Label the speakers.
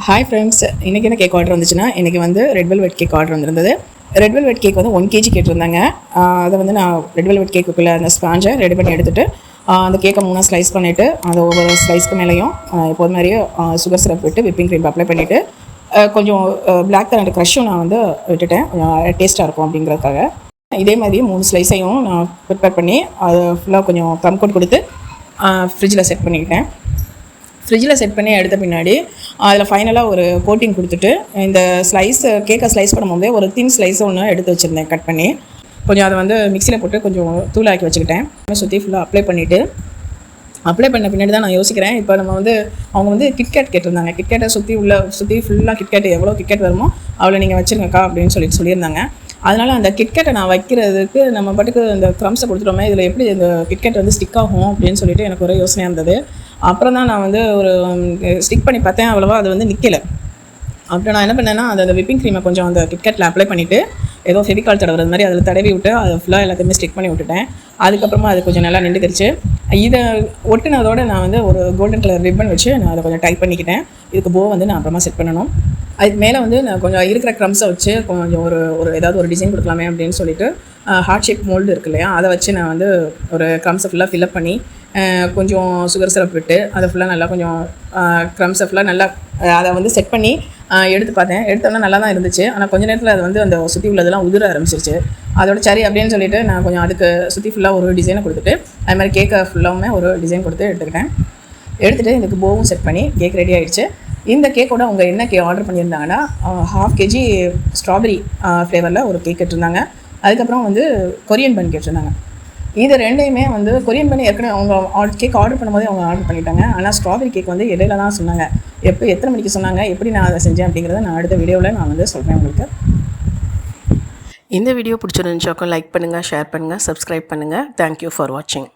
Speaker 1: Hi friends, இன்றைக்கி என்ன cake order வந்துச்சுன்னா, இன்றைக்கி வந்து ரெட் வெல்வெட் கேக் ஆர்டர் வந்திருந்தது. ரெட் வெல்வெட் கேக் வந்து 1 kg கேட்டிருந்தாங்க. அதை வந்து நான் ரெட் வெல்வெட் கேக்குள்ளே அந்த ஸ்பாஞ்சை ரெடி பண்ணி எடுத்துகிட்டு அந்த கேக்கை 3 ஸ்லைஸ் பண்ணிவிட்டு அது ஒவ்வொரு ஸ்லைஸ்க்கு மேலேயும் எப்போது மாதிரியே சுகர் சிரப் விட்டு விப்பிங் க்ரீம் அப்ளை பண்ணிவிட்டு கொஞ்சம் பிளாக் கரண்ட் க்ரஷ்ஷும் நான் வந்து விட்டுட்டேன், டேஸ்ட்டாக இருக்கும் அப்படிங்கிறதுக்காக. இதே மாதிரி 3 ஸ்லைஸையும் நான் ப்ரிப்பேர் பண்ணி அதை ஃபுல்லாக கொஞ்சம் கம் கோட் கொடுத்து ஃப்ரிட்ஜில் செட் பண்ணிக்கிட்டேன். ஃப்ரிட்ஜில் செட் பண்ணி எடுத்த பின்னாடி அதில் ஃபைனலாக ஒரு கோட்டிங் கொடுத்துட்டு இந்த கேக்கை ஸ்லைஸ் பண்ணும்போதே ஒரு தின் ஸ்லைஸை ஒன்று எடுத்து வச்சுருந்தேன் கட் பண்ணி. கொஞ்சம் அதை வந்து மிக்சியில் போட்டு கொஞ்சம் தூளாக்கி வச்சுக்கிட்டேன். சுற்றி ஃபுல்லாக அப்ளை பண்ண பின்னாடி தான் நான் யோசிக்கிறேன், இப்போ நம்ம வந்து அவங்க வந்து கிட்கேட் கேட்டிருந்தாங்க. கிட்கேட்டை சுற்றி ஃபுல்லாக கிட்கேட் எவ்வளோ கிட்கேட் வருமோ அவ்வளோ நீங்கள் வச்சுருங்கக்கா அப்படின்னு சொல்லியிருந்தாங்க. அதனால் அந்த கிட்கேட்டை நான் வைக்கிறதுக்கு நம்ம பாட்டுக்கு இந்த க்ரம்ஸை கொடுத்துட்டோமே, இதில் எப்படி இந்த கிட்கேட் வந்து ஸ்டிக் ஆகும் அப்படின்னு சொல்லிட்டு எனக்கு ஒரு யோசனையாக இருந்தது. அப்புறம் தான் நான் வந்து ஒரு ஸ்டிக் பண்ணி பார்த்தேன், அவ்வளோவா அது வந்து நிற்கலை. அப்புறம் நான் என்ன பண்ணேன்னா, அந்த விப்பிங் க்ரீமை கொஞ்சம் அந்த கிட்கேட்டில் அப்ளை பண்ணிவிட்டு ஏதோ ஃபெவிகால் தடவுறது மாதிரி அதில் தடவி விட்டு அதை ஃபுல்லாக எல்லாத்தையுமே ஸ்டிக் பண்ணி விட்டுட்டேன். அதுக்கப்புறமா அது கொஞ்சம் நல்லா நின்றுக்கிடுச்சு. இதை ஒட்டினதோடு நான் வந்து ஒரு கோல்டன் கலர் ரிப்பன் வச்சு நான் அதை கொஞ்சம் டைப் பண்ணிக்கிட்டேன். இதுக்கு போ வந்து நான் அப்புறமா செட் பண்ணணும். அதுக்கு மேலே வந்து நான் கொஞ்சம் இருக்கிற க்ரம்ஸை வச்சு கொஞ்சம் ஒரு ஏதாவது ஒரு டிசைன் கொடுக்கலாமே அப்படின்னு சொல்லிட்டு ஹார்ட் ஷேப் மோல்டு இருக்கு இல்லையா, அதை வச்சு நான் வந்து ஒரு க்ரம்ஸை ஃபுல்லாக ஃபில்அப் பண்ணி கொஞ்சம் சுகர் சிரப் விட்டு அதை ஃபுல்லாக நல்லா கொஞ்சம் க்ரம்ஸை ஃபுல்லாக நல்லா அதை வந்து செட் பண்ணி எடுத்து பார்த்தேன். எடுத்தோன்னா நல்லா தான் இருந்துச்சு. ஆனால் கொஞ்சம் நேரத்தில் அது வந்து அந்த சுற்றி உள்ளதெல்லாம் உதிர ஆரம்பிச்சிருச்சு. அதோட சரி அப்படின்னு சொல்லிட்டு நான் கொஞ்சம் அதுக்கு சுற்றி ஃபுல்லாக ஒரு டிசைனை கொடுத்துட்டு அது மாதிரி கேக்கை ஃபுல்லாகவுமே ஒரு டிசைன் கொடுத்து எடுத்துகிட்டு இதுக்கு போவும் செட் பண்ணி கேக் ரெடி ஆகிடுச்சு. இந்த கேக்கோட அவங்க என்ன ஆர்டர் பண்ணியிருந்தாங்கன்னா 1/2 kg ஸ்ட்ராபெரி ஃப்ளேவரில் ஒரு கேக் கேட்டிருந்தாங்க. அதுக்கப்புறம் வந்து கொரியன் பன் கேட்டிருந்தாங்க. இது ரெண்டையுமே வந்து கொரியன் பண்ணி ஏற்கனவே அவங்க கேக் ஆர்டர் பண்ணும்போதே அவங்க ஆர்டர் பண்ணிட்டாங்க. ஆனால் ஸ்ட்ராபெரி கேக் வந்து இடையில தான் சொன்னாங்க. எத்தனை மணிக்கு சொன்னாங்க, எப்படி நான் அதை செஞ்சேன் அப்படிங்கிறத நான் அடுத்த வீடியோவில் நான் வந்து சொல்கிறேன் உங்களுக்கு.
Speaker 2: இந்த வீடியோ பிடிச்சிருந்துச்சாக்கும் லைக் பண்ணுங்கள், ஷேர் பண்ணுங்கள், சப்ஸ்கிரைப் பண்ணுங்கள். தேங்க்யூ ஃபார் வாட்சிங்.